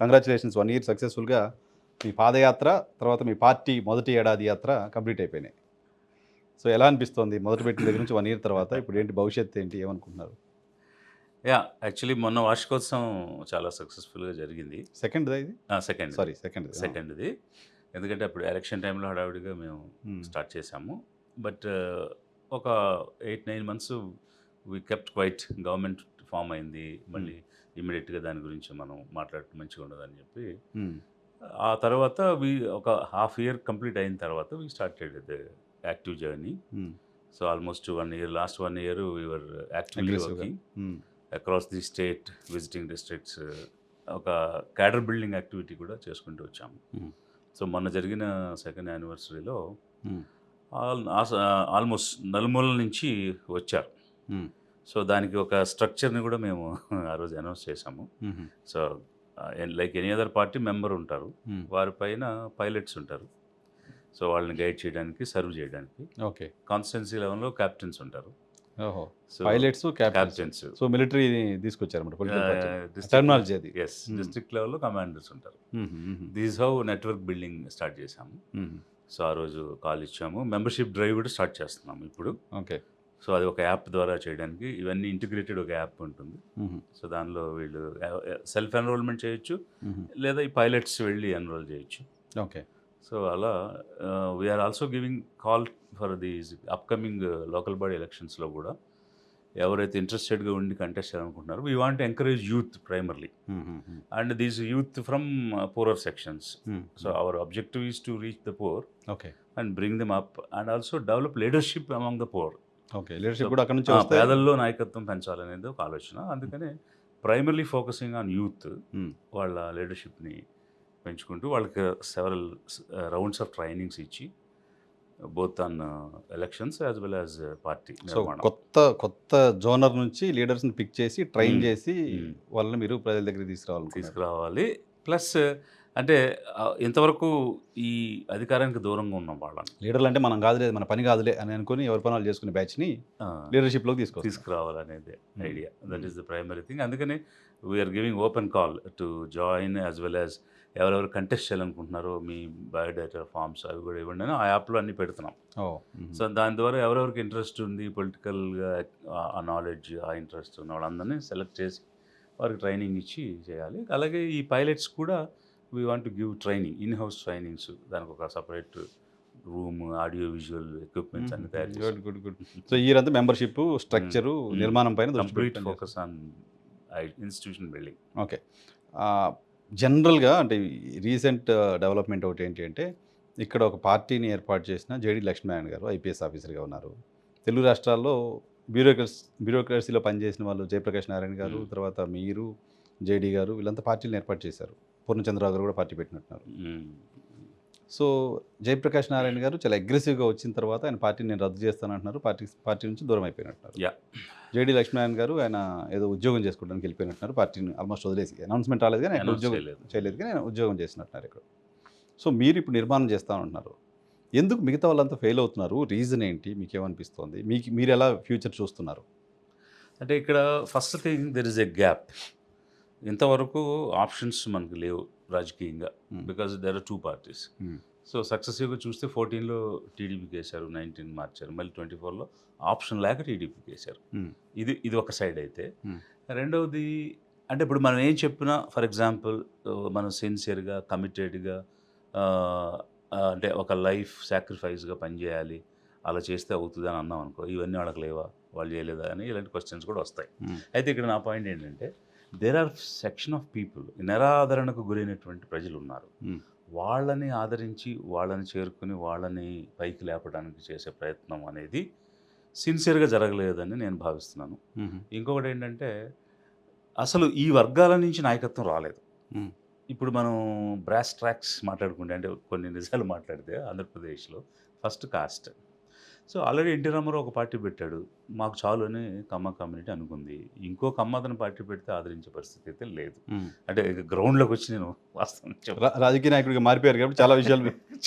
Congratulations 1 year సక్సెస్ఫుల్గా మీ పాదయాత్ర, తర్వాత మీ party మొదటి ఏడాది యాత్ర కంప్లీట్ అయిపోయినాయి. సో ఎలా అనిపిస్తోంది మొదటి పెట్టిన దగ్గర నుంచి 1 ఇయర్ తర్వాత ఇప్పుడు ఏంటి భవిష్యత్తు ఏంటి ఏమనుకుంటున్నారు? యాక్చువల్లీ మొన్న వార్షికోత్సవం చాలా సక్సెస్‌ఫుల్‌గా జరిగింది. సెకండ్‌దా ఇది? సెకండ్‌ది. సారీ సెకండ్‌ది. సెకండ్‌ది. ఎందుకంటే అప్పుడు ఎలక్షన్ టైమ్‌లో హడావిడిగా మేము స్టార్ట్ చేశాము. బట్ ఒక 8, 9 months we kept quiet. Government form అయింది. మళ్ళీ ఇమ్మీడియేట్‌గా దాని గురించి మనం మాట్లాడితే మంచిగా ఉండదని చెప్పి ఆ తర్వాత ఒక హాఫ్ ఇయర్ కంప్లీట్ అయిన తర్వాత we started the active journey. So almost 1 year, last 1 year we were actively working across the state, visiting districts, ఒక క్యాడర్ బిల్డింగ్ యాక్టివిటీ కూడా చేసుకుంటూ వచ్చాము. సో మొన్న జరిగిన సెకండ్ యానివర్సరీలో ఆల్మోస్ట్ నలుమూలల నుంచి వచ్చారు. సో దానికి ఒక స్ట్రక్చర్ని కూడా మేము ఆ రోజు అనౌన్స్ చేశాము. So like any other party member ఉంటారు, వారిపైన పైలట్స్ ఉంటారు. సో వాళ్ళని గైడ్ చేయడానికి, సర్వ్ చేయడానికి. ఓకే. కాన్స్టిట్యున్సీ లెవెల్లో క్యాప్టెన్స్ ఉంటారు. ఓహో! So pilots, captains. So military తీసుకొచ్చారన్నమాట పొలిటికల్ పార్టీ. టెర్మినాలజీ అది. డిస్ట్రిక్ట్ లెవెల్లో కమాండర్స్ ఉంటారు. This how network building start చేశాము. సో ఆ రోజు కాల్ ఇచ్చాము. మెంబర్షిప్ డ్రైవ్ కూడా స్టార్ట్ చేస్తున్నాము ఇప్పుడు. ఓకే. సో అది ఒక యాప్ ద్వారా చేయడానికి, ఇవన్నీ ఇంటిగ్రేటెడ్ ఒక యాప్ ఉంటుంది. సో దానిలో వీళ్ళు సెల్ఫ్ ఎన్రోల్మెంట్ చేయొచ్చు, లేదా ఈ పైలట్స్ వెళ్ళి ఎన్రోల్ చేయొచ్చు. ఓకే. సో అలా we are also giving call for these upcoming local body ఎలక్షన్స్లో కూడా ఎవరైతే ఇంట్రెస్టెడ్గా ఉండి కంటెస్ట్ చేయాలనుకుంటున్నారో we want encourage youth primarily, and these youth from poorer sections. So our objective is to reach the poor okay and bring them up and also develop leadership among the poor. Okay. Leadership కూడా అక్కడ నుంచి పేదల్లో నాయకత్వం పెంచాలనేది ఒక ఆలోచన. అందుకనే primarily focusing on youth, వాళ్ళ లీడర్షిప్ని పెంచుకుంటూ వాళ్ళకి సెవరల్ రౌండ్స్ ఆఫ్ ట్రైనింగ్స్ ఇచ్చి both on elections as well as party so కొత్త జోనర్ నుంచి లీడర్స్ని పిక్ చేసి ట్రైన్ చేసి వాళ్ళని మీరు ప్రజల దగ్గరికి తీసుకురావాలి. ప్లస్ అంటే ఇంతవరకు ఈ అధికారానికి దూరంగా ఉన్నాం వాళ్ళని. లీడర్లు అంటే మనం కాదులే, మన పని కాదులే అని అనుకుని ఎవరి పనులు చేసుకునే బ్యాచ్ని లీడర్షిప్లోకి తీసుకురావాలనేది idea. That is the primary thing. అందుకని we are giving open call to join as well as ఎవరెవరు కంటెస్ట్ చేయాలనుకుంటున్నారో మీ బయోడేటా ఫామ్స్ అవి కూడా ఇవ్వండి అని ఆ యాప్లో అన్నీ పెడుతున్నాం. సో దాని ద్వారా ఎవరెవరికి ఇంట్రెస్ట్ ఉంది, పొలిటికల్గా ఆ నాలెడ్జ్, ఆ ఇంట్రెస్ట్ ఉన్న వాళ్ళందరినీ సెలెక్ట్ చేసి వారికి ట్రైనింగ్ ఇచ్చి చేయాలి. అలాగే ఈ పైలట్స్ కూడా we want to give training, in house trainings, దానికి ఒక separate room, audio visual equipments అన్ని తయారు చేయాలి. గుడ్. సో ఈ అంతా మెంబర్షిప్ స్ట్రక్చరు నిర్మాణం పైన complete focus on institution building. Okay. జనరల్గా అంటే రీసెంట్ డెవలప్మెంట్ ఒకటి ఏంటి అంటే ఇక్కడ ఒక పార్టీని ఏర్పాటు చేసిన జేడి లక్ష్మీనారాయణ గారు ఐపీఎస్ ఆఫీసర్గా ఉన్నారు. తెలుగు రాష్ట్రాల్లో బ్యూరోక్రసీలో పనిచేసిన వాళ్ళు జయప్రకాష్ నారాయణ గారు, తర్వాత మీరు, జేడీ గారు, వీళ్ళంతా పార్టీలను ఏర్పాటు చేశారు. పూర్ణచంద్రరావు గారు కూడా పార్టీ పెట్టినట్టున్నారు. సో జయప్రకాష్ నారాయణ గారు చాలా అగ్రెసివ్గా వచ్చిన తర్వాత ఆయన పార్టీని నేను రద్దు చేస్తానంటున్నారు. పార్టీ నుంచి దూరం అయిపోయినట్టున్నారు. జేడీ లక్ష్మీనారాయణ గారు ఆయన ఏదో ఉద్యోగం చేసుకోవడానికి వెళ్ళిపోయినట్టున్నారు. పార్టీని ఆల్మోస్ట్ వదిలేసి, అనౌన్స్మెంట్ రాలేదు కానీ ఆయన ఉద్యోగం చేయలేదు కానీ ఆయన ఉద్యోగం చేసినట్టున్నారు ఇక్కడ. సో మీరు ఇప్పుడు నిర్మాణం చేస్తానంటున్నారు. ఎందుకు మిగతా వాళ్ళంతా ఫెయిల్ అవుతున్నారు? రీజన్ ఏంటి? మీకేమనిపిస్తోంది? మీరు ఎలా ఫ్యూచర్ చూస్తున్నారు? అంటే ఇక్కడ first thing there is a gap. ఇంతవరకు ఆప్షన్స్ మనకు లేవు రాజకీయంగా, because there are 2 parties. So సక్సెసివ్గా చూస్తే 14లో టీడీపీకి వేశారు, 19 మార్చారు, మళ్ళీ 24లో ఆప్షన్ లేక టీడీపీకి వేశారు. ఇది ఒక సైడ్ అయితే. రెండవది అంటే ఇప్పుడు మనం ఏం చెప్పినా, ఫర్ ఎగ్జాంపుల్ మనం సిన్సియర్గా, కమిటెడ్గా, అంటే ఒక లైఫ్ సాక్రిఫైస్గా పనిచేయాలి, అలా చేస్తే అవుతుంది అని అన్నాం అనుకో, ఇవన్నీ వాళ్ళకి లేవా, వాళ్ళు చేయలేదా అని ఇలాంటి క్వశ్చన్స్ కూడా వస్తాయి. అయితే ఇక్కడ నా పాయింట్ ఏంటంటే there are section of people, నిరాదరణకు గురైనటువంటి ప్రజలు ఉన్నారు. వాళ్ళని ఆదరించి, వాళ్ళని చేరుకుని, వాళ్ళని పైకి లేపడానికి చేసే ప్రయత్నం అనేది సిన్సియర్గా జరగలేదని నేను భావిస్తున్నాను. ఇంకొకటి ఏంటంటే అసలు ఈ వర్గాల నుంచి నాయకత్వం రాలేదు. ఇప్పుడు మనం బ్రాస్ ట్రాక్స్ మాట్లాడుకుంటే, అంటే కొన్ని నిజాలు మాట్లాడితే ఆంధ్రప్రదేశ్లో first caste. So already NT Rama Rao ఒక పార్టీ పెట్టాడు, మాకు చాలు అని కమ్మ కమ్యూనిటీ అనుకుంది. ఇంకో కమ్మ అతను పార్టీ పెడితే ఆదరించే పరిస్థితి అయితే లేదు. అంటే గ్రౌండ్లోకి వచ్చి నేను వాస్తవం రాజకీయ నాయకుడిగా మారిపోయారు కాబట్టి చాలా విషయాలు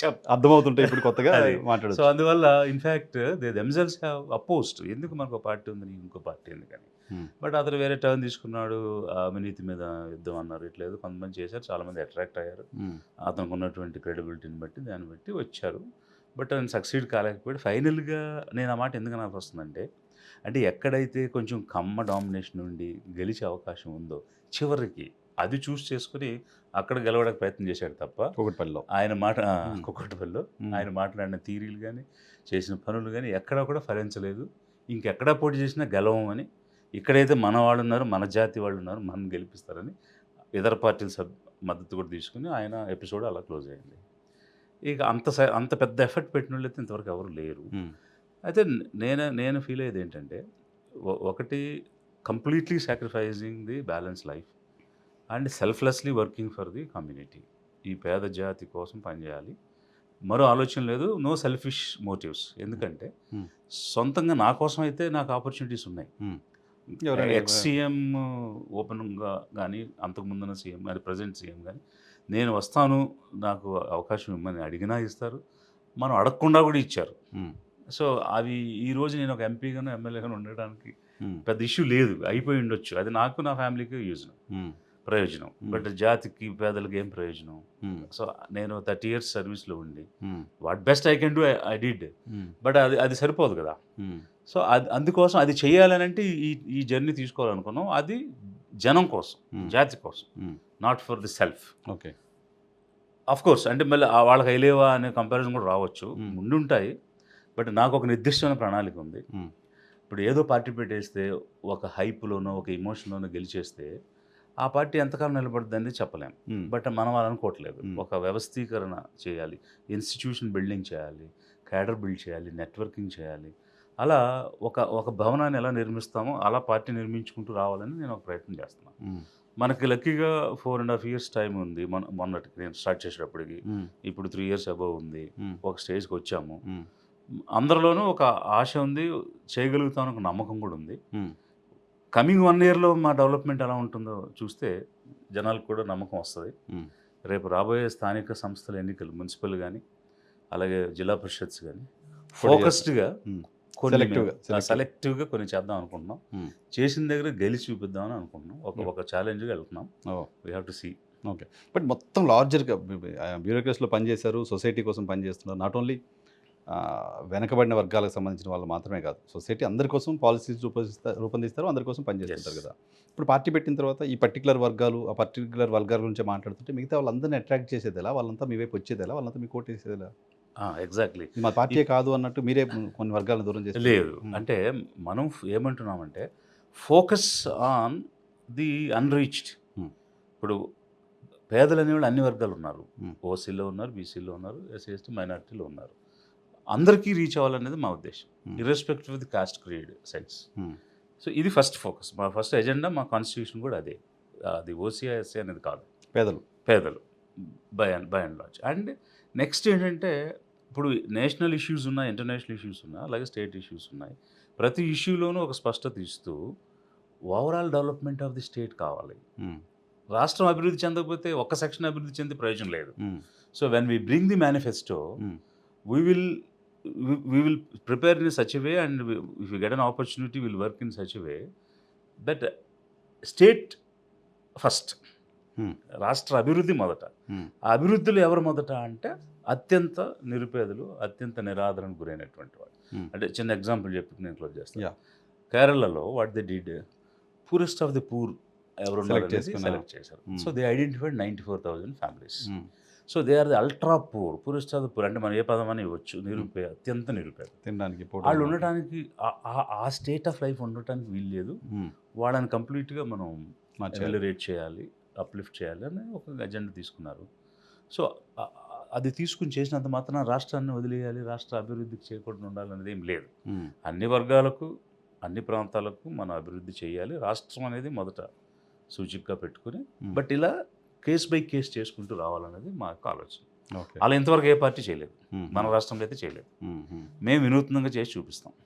అర్థమవుతుంటాయి ఇప్పుడు కొత్తగా సో మాట్లాడచ్చు. అందువల్ల in fact they themselves have opposed, ఎందుకు మనకు ఒక పార్టీ ఉంది ఇంకో పార్టీ ఎందుకని. బట్ అతను వేరే టర్న్ తీసుకున్నాడు, అవినీతి మీద యుద్ధం అన్నారు, ఇట్లేదు కొంతమంది చేశారు, చాలామంది అట్రాక్ట్ అయ్యారు అతనికి ఉన్నటువంటి క్రెడిబిలిటీని బట్టి, దాన్ని బట్టి వచ్చారు. బట్ ఆయన సక్సీడ్ కాలేకపోయాడు. ఫైనల్గా నేను ఆ మాట ఎందుకు నాకు వస్తుందంటే, అంటే ఎక్కడైతే కొంచెం కమ్మ డామినేషన్ నుండి గెలిచే అవకాశం ఉందో చివరికి అది చూస్ చేసుకుని అక్కడ గెలవడానికి ప్రయత్నం చేశాడు తప్ప కూకట్పల్లిలో ఆయన మాట కుక్కటిపల్లిలో ఆయన మాట్లాడిన థీరీలు కానీ చేసిన పనులు కానీ ఎక్కడా కూడా ఫలించలేదు. ఇంకెక్కడా పోటీ చేసినా గెలవమని, ఇక్కడైతే మన వాళ్ళు ఉన్నారు, మన జాతి వాళ్ళు ఉన్నారు, మనం గెలిపిస్తారని ఇతర పార్టీల మద్దతు కూడా తీసుకుని ఆయన ఎపిసోడ్ అలా క్లోజ్ అయింది. ఇక అంత పెద్ద ఎఫర్ట్ పెట్టిన వాళ్ళు అయితే ఇంతవరకు ఎవరు లేరు. అయితే నేను ఫీల్ అయ్యేది ఏంటంటే, ఒకటి completely sacrificing the balance life and selflessly working for the community. ఈ పేద జాతి కోసం పనిచేయాలి, మరో ఆలోచన లేదు, నో సెల్ఫిష్ మోటివ్స్. ఎందుకంటే సొంతంగా నా కోసం అయితే నాకు ఆపర్చునిటీస్ ఉన్నాయి. ఎక్స్ సీఎం ఓపెన్గా కానీ అంతకుముందున్న సీఎం కానీ ప్రజెంట్ సీఎం కానీ నేను వస్తాను నాకు అవకాశం ఇవ్వమని అడిగినా ఇస్తారు, మనం అడగకుండా కూడా ఇచ్చారు. సో అవి ఈరోజు నేను ఒక ఎంపీగాను ఎమ్మెల్యేగాను ఉండడానికి పెద్ద ఇష్యూ లేదు, అయిపోయి ఉండొచ్చు. అది నాకు నా ఫ్యామిలీకి ప్రయోజనం. బట్ జాతికి పేదలకి ఏం ప్రయోజనం? సో నేను 30 years సర్వీస్లో ఉండి what best I can do I did. But అది సరిపోదు కదా. సో అందుకోసం అది చేయాలని అంటే ఈ జర్నీ తీసుకోవాలనుకున్నాం. అది జనం కోసం, జాతి కోసం, not for the self. Okay, of course అంటే మళ్ళీ వాళ్ళకి అయ్యలేవా అనే కంపారిజన్ కూడా రావచ్చు, ఉండుంటాయి. బట్ నాకు ఒక నిర్దిష్టమైన ప్రణాళిక ఉంది. ఇప్పుడు ఏదో పార్టీ పెట్టేస్తే ఒక హైప్లోనో ఒక ఎమోషన్లోనో గెలిచేస్తే ఆ పార్టీ ఎంతకాలం నిలబడుతుందని చెప్పలేం. బట్ మనం అలా అనుకోవట్లేదు. ఒక వ్యవస్థీకరణ చేయాలి, ఇన్స్టిట్యూషన్ బిల్డింగ్ చేయాలి, క్యాడర్ బిల్డ్ చేయాలి, నెట్వర్కింగ్ చేయాలి. అలా ఒక భవనాన్ని ఎలా నిర్మిస్తామో అలా పార్టీ నిర్మించుకుంటూ రావాలని నేను ఒక ప్రయత్నం చేస్తున్నాను. మనకి లక్కీగా 4.5 years టైం ఉంది. మొన్నటికి నేను స్టార్ట్ చేసేటప్పటికి ఇప్పుడు 3 years అబవ్ ఉంది. ఒక స్టేజ్కి వచ్చాము. అందరిలోనూ ఒక ఆశ ఉంది, చేయగలుగుతామని ఒక నమ్మకం కూడా ఉంది. కమింగ్ 1 yearలో మా డెవలప్మెంట్ ఎలా ఉంటుందో చూస్తే జనాలకు కూడా నమ్మకం వస్తుంది. రేపు రాబోయే స్థానిక సంస్థల ఎన్నికలు, మున్సిపల్ కానీ అలాగే జిల్లా పరిషత్స్ కానీ ఫోకస్డ్గా సెలెక్టివ్గా కొన్ని చేద్దాం అనుకుంటున్నాం. చేసిన దగ్గర గెలిచి చూపిద్దామని అనుకుంటున్నాం. ఒక ఛాలెంజ్గా వెళ్తున్నాం. We have to see. Okay, but మొత్తం లార్జర్గా బ్యూరోక్రసీలో పనిచేశారు, సొసైటీ కోసం పనిచేస్తున్నారు. నాట్ ఓన్లీ వెనకబడిన వర్గాలకు సంబంధించిన వాళ్ళు మాత్రమే కాదు, సొసైటీ అందరి కోసం పాలసీస్ రూపొందిస్తారు, అందరి కోసం పనిచేస్తుంటారు కదా. ఇప్పుడు పార్టీ పెట్టిన తర్వాత ఈ పర్టికులర్ వర్గాలు, ఆ పర్టికులర్ వర్గాల గురించి మాట్లాడుతుంటే మిగతా వాళ్ళందరినీ అట్రాక్ట్ చేసేది ఎలా, వాళ్ళంతా మీ వైపు వచ్చేది ఎలా, వాళ్ళంతా మీకు ఓటేసేది ఎలా? ఎగ్జాక్ట్లీ, మా పార్టీ కాదు అన్నట్టు మీరే కొన్ని వర్గాలను దూరం చేస్తారు. లేదు అంటే మనం ఏమంటున్నామంటే ఫోకస్ ఆన్ ది అన్రీచ్డ్. ఇప్పుడు పేదలు అనేవాళ్ళు అన్ని వర్గాలు ఉన్నారు. ఓసీలో ఉన్నారు, బీసీలో ఉన్నారు, ఎస్సీ ఎస్టీ మైనారిటీలో ఉన్నారు. అందరికీ రీచ్ అవ్వాలనేది మా ఉద్దేశం, irrespective of the cost, creed, sex. So ఇది ఫస్ట్ ఫోకస్, మా ఫస్ట్ ఎజెండా, మా కాన్స్టిట్యూషన్ కూడా అదే. అది ఓసీఐ ఎస్సీ అనేది కాదు, పేదలు by and large. And next ఏంటంటే, ఇప్పుడు నేషనల్ ఇష్యూస్ ఉన్నాయి, ఇంటర్నేషనల్ ఇష్యూస్ ఉన్నాయి, అలాగే స్టేట్ ఇష్యూస్ ఉన్నాయి. ప్రతి ఇష్యూలోనూ ఒక స్పష్టత ఇస్తూ overall development of the state కావాలి. రాష్ట్రం అభివృద్ధి చెందకపోతే ఒక్క సెక్షన్ అభివృద్ధి చెందే ప్రయోజనం లేదు. So when we bring the manifesto, we will prepare in such a way, and if we get an opportunity, we'll work in such a way that state first, రాష్ట్ర అభివృద్ధి మొదట. ఆ అభివృద్ధిలో ఎవరు మొదట అంటే అత్యంత నిరుపేదలు, అత్యంత నిరాదరణకు గురైనటువంటి వాళ్ళు. అంటే చిన్న ఎగ్జాంపుల్ చెప్పి నేను క్లోజ్ చేస్తాను. కేరళలో what they did, poorest of the poor ఎవరు సెలెక్ట్ చేశారు. So they identified 94,000 families. So they are the ultra poorest of the poor. అంటే మనం ఏ పదం అని ఇవ్వచ్చు, అత్యంత నిరుపేద. తినడానికి వాళ్ళు ఉండటానికి, ఆ స్టేట్ ఆఫ్ లైఫ్ ఉండటానికి వీలు లేదు. వాళ్ళని కంప్లీట్గా మనం ఎలివేట్ చేయాలి, అప్లిఫ్ట్ చేయాలి అని ఒక ఎజెండా తీసుకున్నారు. సో అది తీసుకుని చేసినంత మాత్రం రాష్ట్రాన్ని వదిలేయాలి, రాష్ట్ర అభివృద్ధికి చేయకుండా ఉండాలనేది ఏం లేదు. అన్ని వర్గాలకు, అన్ని ప్రాంతాలకు మనం అభివృద్ధి చేయాలి. రాష్ట్రం అనేది మొదట సూచికగా పెట్టుకుని, బట్ ఇలా కేస్ బై కేస్ చేసుకుంటూ రావాలనేది మా యొక్క ఆలోచన. ఓకే. అలా ఇంతవరకు ఏ పార్టీ చేయలేదు, మన రాష్ట్రంలో అయితే చేయలేదు. మేము వినూత్నంగా చేసి చూపిస్తాం.